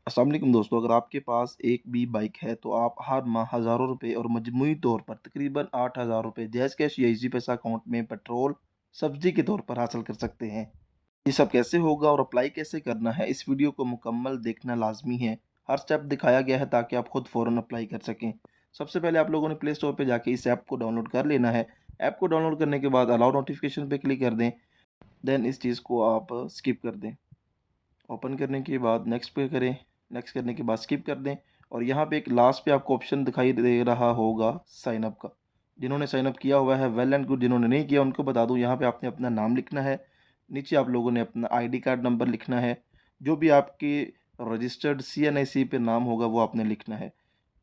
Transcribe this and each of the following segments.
अस्सलाम वालेकुम दोस्तों, अगर आपके पास एक भी बाइक है तो आप हर माह हज़ारों रुपए और मजमूई तौर पर तकरीबन 8,000 रुपए जैज़ कैश या इज़ी पैसा अकाउंट में पेट्रोल सब्सिडी के तौर पर हासिल कर सकते हैं। ये सब कैसे होगा और अप्लाई कैसे करना है, इस वीडियो को मुकम्मल देखना लाजमी है। हर स्टेप दिखाया गया है ताकि आप खुद फ़ौरन अप्लाई कर सकें। सबसे पहले आप लोगों ने प्ले स्टोर पे जाके इस ऐप को डाउनलोड कर लेना है। ऐप को डाउनलोड करने के बाद अलाउ नोटिफिकेशन पे क्लिक कर दें, देन इस चीज़ को आप स्किप कर दें। ओपन करने के बाद नेक्स्ट पे करें, नेक्स्ट करने के बाद स्किप कर दें और यहाँ पे एक लास्ट पे आपको ऑप्शन दिखाई दे रहा होगा साइन अप का। जिन्होंने साइन अप किया हुआ है वेल एंड गुड, जिन्होंने नहीं किया उनको बता दूँ, यहाँ पे आपने अपना नाम लिखना है, नीचे आप लोगों ने अपना आईडी कार्ड नंबर लिखना है, जो भी आपके रजिस्टर्ड सीएनआईसी पे नाम होगा वो आपने लिखना है,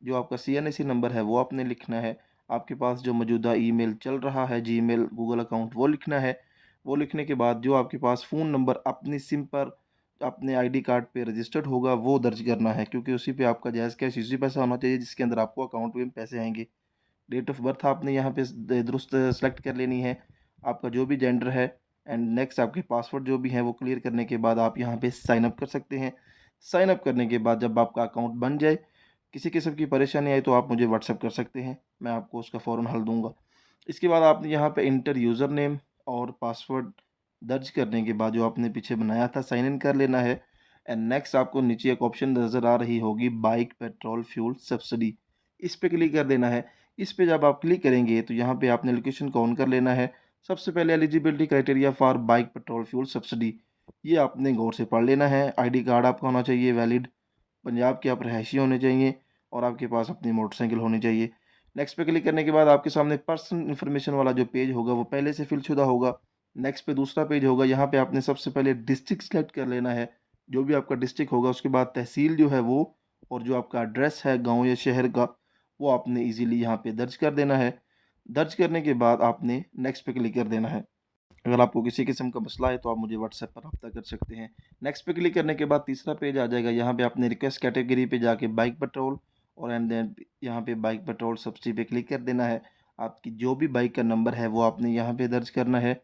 जो आपका सीएनआईसी नंबर है वो आपने लिखना है, आपके पास जो मौजूदा ईमेल चल रहा है जीमेल गूगल अकाउंट वो लिखना है। वो लिखने के बाद जो आपके पास फ़ोन नंबर अपनी सिम पर अपने आईडी कार्ड पे रजिस्टर्ड होगा वो दर्ज करना है, क्योंकि उसी पे आपका जायज़ कैश इसी पैसा होना चाहिए जिसके अंदर आपको अकाउंट में पैसे आएँगे। डेट ऑफ़ बर्थ आपने यहाँ पे दुरुस्त सेलेक्ट कर लेनी है, आपका जो भी जेंडर है एंड नेक्स्ट आपके पासवर्ड जो भी हैं वो क्लियर करने के बाद आप यहाँ पे साइन अप कर सकते हैं। साइन अप करने के बाद जब आपका अकाउंट बन जाए, किसी किस्म की परेशानी आए तो आप मुझे व्हाट्सएप कर सकते हैं, मैं आपको उसका फ़ौरन हल दूँगा। इसके बाद आपने यहाँ पे इंटर यूज़र नेम और पासवर्ड दर्ज करने के बाद जो आपने पीछे बनाया था साइन इन कर लेना है एंड नेक्स्ट आपको नीचे एक ऑप्शन नज़र आ रही होगी बाइक पेट्रोल फ्यूल सब्सिडी, इस पे क्लिक कर देना है। इस पे जब आप क्लिक करेंगे तो यहाँ पे आपने लोकेशन को ऑन कर लेना है। सबसे पहले eligibility criteria for bike petrol fuel subsidy, ये आपने गौर से पढ़ लेना है। आईडी कार्ड आपका होना चाहिए वैलिड, पंजाब के आप रहायशी होने चाहिए और आपके पास अपनी मोटरसाइकिल होनी चाहिए। नेक्स्ट पे क्लिक करने के बाद आपके सामने पर्सनल इन्फॉर्मेशन वाला जो पेज होगा वो पहले से फिल शुदा होगा। नेक्स्ट पे दूसरा पेज होगा, यहाँ पे आपने सबसे पहले डिस्ट्रिक्ट सेलेक्ट कर लेना है, जो भी आपका डिस्ट्रिक्ट होगा उसके बाद तहसील जो है वो और जो आपका एड्रेस है गाँव या शहर का वो आपने ईज़िली यहाँ पे दर्ज कर देना है। दर्ज करने के बाद आपने नेक्स्ट पे क्लिक कर देना है। अगर आपको किसी किस्म का मसला है तो आप मुझे व्हाट्सएप पर रब्ता कर सकते हैं। नेक्स्ट पे क्लिक करने के बाद तीसरा पेज आ जाएगा, यहाँ पे आपने रिक्वेस्ट कैटेगरी पे जाके बाइक पेट्रोल और एंड देन यहाँ पे बाइक पेट्रोल सब्सिडी पे क्लिक कर देना है। आपकी जो भी बाइक का नंबर है वो आपने यहाँ पे दर्ज करना है।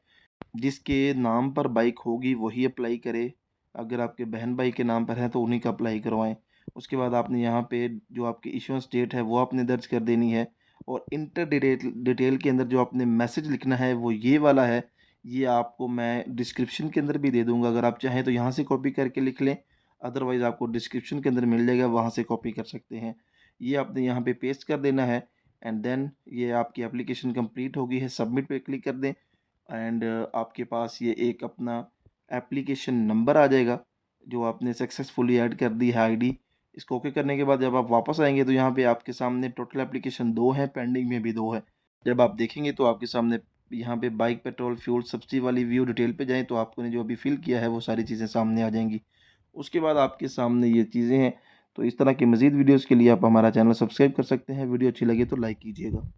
जिसके नाम पर बाइक होगी वही अप्लाई करे, अगर आपके बहन भाई के नाम पर है तो उन्हीं का अप्लाई करवाएं। उसके बाद आपने यहाँ पे जो आपकी इश्यूएंस डेट है वो आपने दर्ज कर देनी है और इंटर डिटेल के अंदर जो आपने मैसेज लिखना है वो ये वाला है। ये आपको मैं डिस्क्रिप्शन के अंदर भी दे दूंगा, अगर आप चाहें तो यहाँ से कॉपी करके लिख लें, अदरवाइज़ आपको डिस्क्रिप्शन के अंदर मिल जाएगा, वहाँ से कॉपी कर सकते हैं। ये आपने यहाँ पे पेस्ट कर देना है एंड देन ये आपकी एप्लीकेशन कंप्लीट होगी है, सबमिट पे क्लिक कर दें एंड आपके पास ये एक अपना एप्लीकेशन नंबर आ जाएगा जो आपने सक्सेसफुली ऐड कर दी है आईडी। इसको ओके करने के बाद जब आप वापस आएंगे तो यहाँ पे आपके सामने टोटल एप्लीकेशन 2 हैं, पेंडिंग में भी 2 है। जब आप देखेंगे तो आपके सामने यहाँ पे बाइक पेट्रोल फ्यूल सब्सिडी वाली व्यू डिटेल पे जाएँ तो आपने जो अभी फिल किया है वो सारी चीज़ें सामने आ जाएंगी। उसके बाद आपके सामने ये चीज़ें हैं। तो इस तरह की मज़ीद वीडियोज़ के लिए आप हमारा चैनल सब्सक्राइब कर सकते हैं। वीडियो अच्छी लगे तो लाइक कीजिएगा।